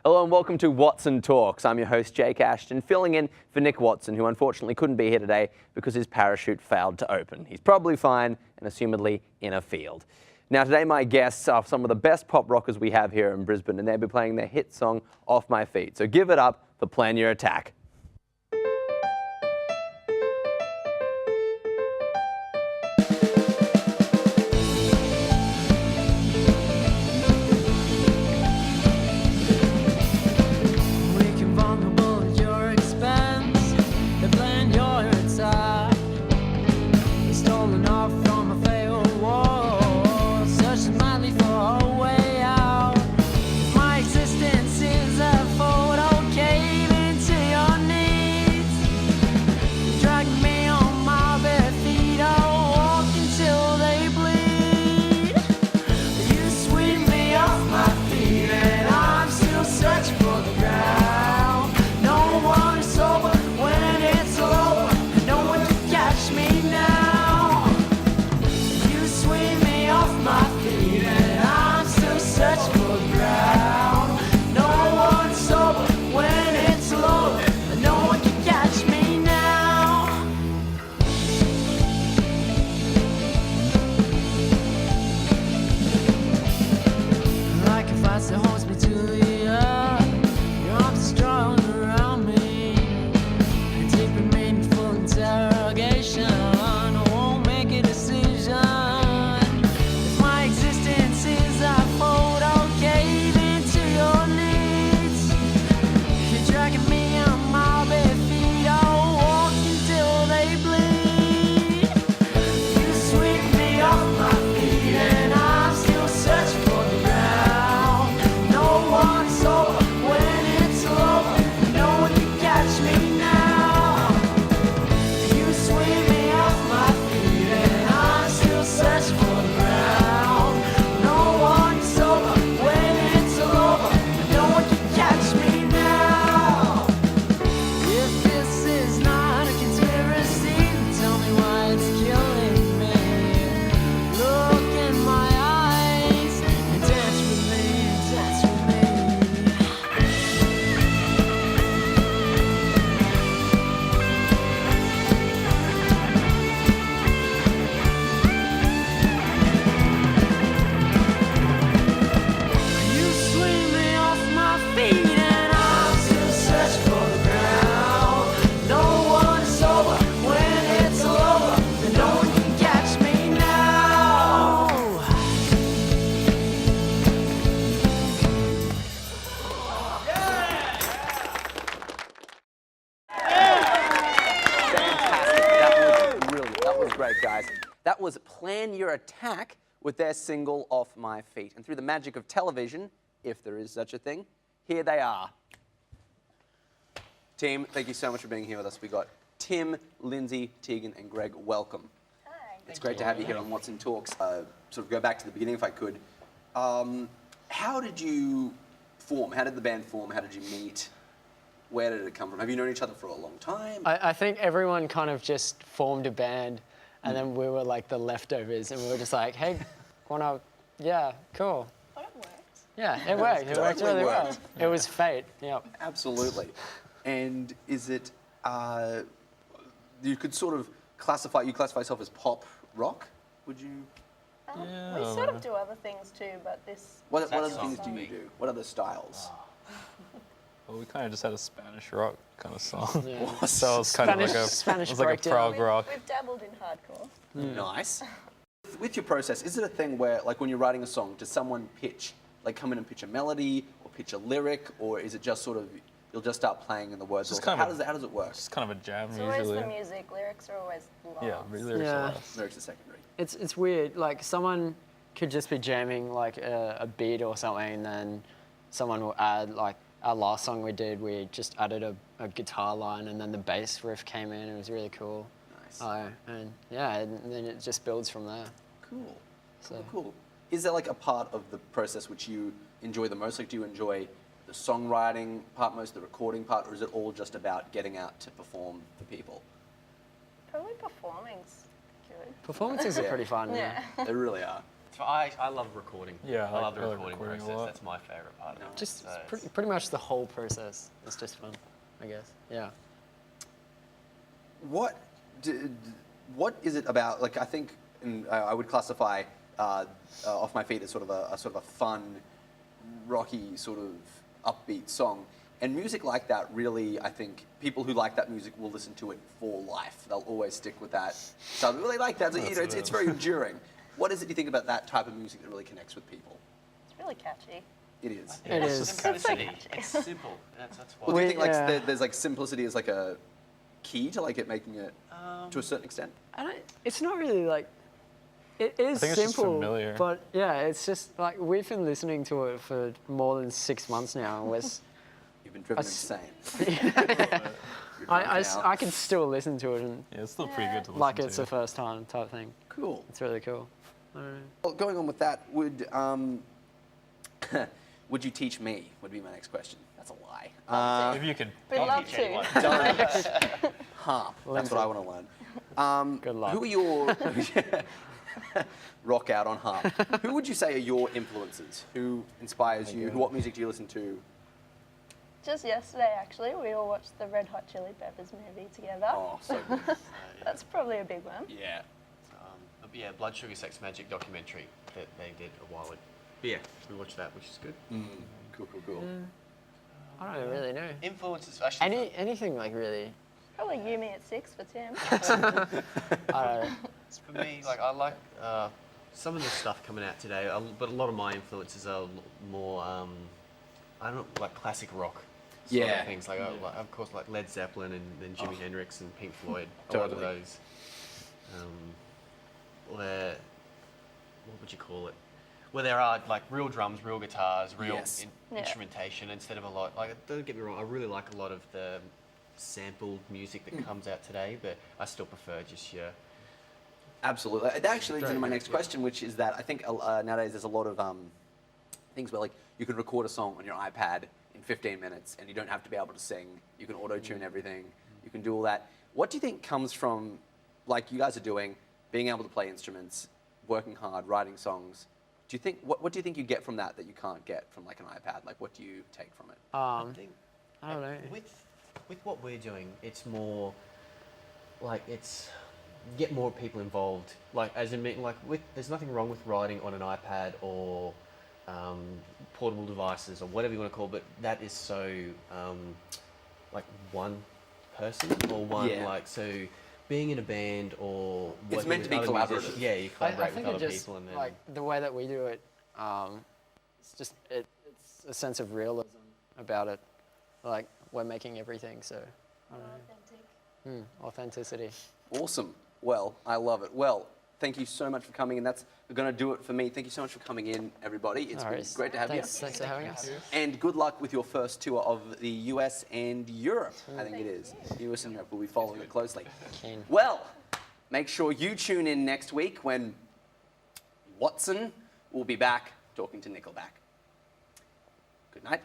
Hello and welcome to Watson Talks. I'm your host, Jake Ashton, filling in for Nick Watson, who unfortunately couldn't be here today because his parachute failed to open. He's probably fine and assumedly in a field. Now today my guests are some of the best pop rockers we have here in Brisbane, and they'll be playing their hit song, Off My Feet. So give it up for Plan Your Attack. Guys, that was Plan Your Attack with their single Off My Feet. And through the magic of television, if there is such a thing, here they are. Team, thank you so much for being here with us. We got Tim, Lindsay, Tegan, and Greg. Welcome. Hi. It's great to have you here on Watson Talks. Sort of go back to the beginning if I could. How did you form? How did the band form? How did you meet? Where did it come from? Have you known each other for a long time? I think everyone kind of just formed a band, and then we were like the leftovers, and we were just like, hey, wanna, yeah, cool. But it worked. Yeah, it worked. It worked really well. worked. It was fate, yeah. Absolutely. And is it, you could sort of classify yourself as pop rock, would you? We sort of do other things too, but this... What other things do you do? What other styles? Well, we kind of just had a Spanish rock kind of song. Yeah. So it was kind Spanish of like a prog rock. We've dabbled in hardcore. Nice. With your process, is it a thing where, like when you're writing a song, does someone come in and pitch a melody or pitch a lyric, or is it just sort of, you'll just start playing in the words? How does it work? It's kind of a jam It's usually. always the music, lyrics are always last. Yeah, lyrics Yeah. are last. Lyrics are secondary. It's weird, like someone could just be jamming like a beat or something, and then someone will add, like our last song we did, we just added a guitar line, and then the bass riff came in. It was really cool. Nice. And yeah, and then it just builds from there. Cool. So. Cool. Is there like a part of the process which you enjoy the most? Like, do you enjoy the songwriting part most, the recording part, or is it all just about getting out to perform for people? Probably performing's good. Performances are pretty fun. Yeah. They really are. I love recording. Yeah, I love the I like recording recording a process. lot. That's my favorite part of it. Just So pretty much the whole process. It's just fun, I guess. Yeah. What is it about? Like, I think I would classify "Off My Feet" as sort of a fun, rocky, sort of upbeat song. And music like that, really, I think people who like that music will listen to it for life. They'll always stick with that. So I really like that. You know, it's very enduring. What is it you think about that type of music that really connects with people? It's really catchy. It is. It is. Simplicity. It's simple. That's why. Well, do you think like Yeah. there's like simplicity as like a key to like it making it to a certain extent? It's not really like. It is think it's just simple, familiar. but yeah, it's just like we've been listening to it for more than 6 months now. And You've been driven insane. I can still listen to it and Yeah, it's still pretty good to listen like to. it's the first time type thing. Cool. It's really cool. I don't know. Well, going on with that, would you teach me? Would be my next question. That's a lie. Maybe you could. We'd Don't love teach to. anyone. Harp. That's what I want to learn. Good luck. Who are your rock out on harp? Who would you say are your influences? Who inspires you? What music do you listen to? Just yesterday, actually, we all watched the Red Hot Chili Peppers movie together. Oh, so good. That's probably a big one. Yeah. Yeah, Blood Sugar Sex Magic documentary that they did a while ago. But yeah, we watched that, which is good. Cool. I don't really know. Influences actually. Anything like really. Probably Yumi at 6 for Tim. I don't know. For me, like I like some of the stuff coming out today, but a lot of my influences are more, I don't know, like classic rock. Sort Yeah. of things like, of course, like Led Zeppelin and then Jimi Hendrix and Pink Floyd. A Totally. lot of those. Where, what would you call it? Where there are like real drums, real guitars, real Yes. Yeah. instrumentation instead of a lot. Like, don't get me wrong, I really like a lot of the sampled music that comes out today, but I still prefer just your. Absolutely. That actually leads into my next question, which is that I think nowadays there's a lot of things where like you can record a song on your iPad in 15 minutes and you don't have to be able to sing. You can auto-tune everything. You can do all that. What do you think comes from, like you guys are doing, being able to play instruments, working hard, writing songs? Do you think what do you think you get from that you can't get from like an iPad? Like what do you take from it? I think I don't know. with what we're doing, it's more like it's get more people involved. Like as in like there's nothing wrong with writing on an iPad or portable devices or whatever you want to call it, but that is so like one person or one Yeah. like so. Being in a band or It's working meant to with be other collaborative. musicians- yeah, you I collaborate think with it other just people and then like the way that we do it. It's just it's a sense of realism about it. Like we're making everything, so I don't know. Authenticity. Awesome. Well, I love it. Well, thank you so much for coming in. That's going to do it for me. Thank you so much for coming in, everybody. It's No been worries. great to have Thanks you. for having us. And good luck with your first tour of the US and Europe, I think it is. US and Europe. We'll be following it closely. Keen. Well, make sure you tune in next week when Watson will be back talking to Nickelback. Good night.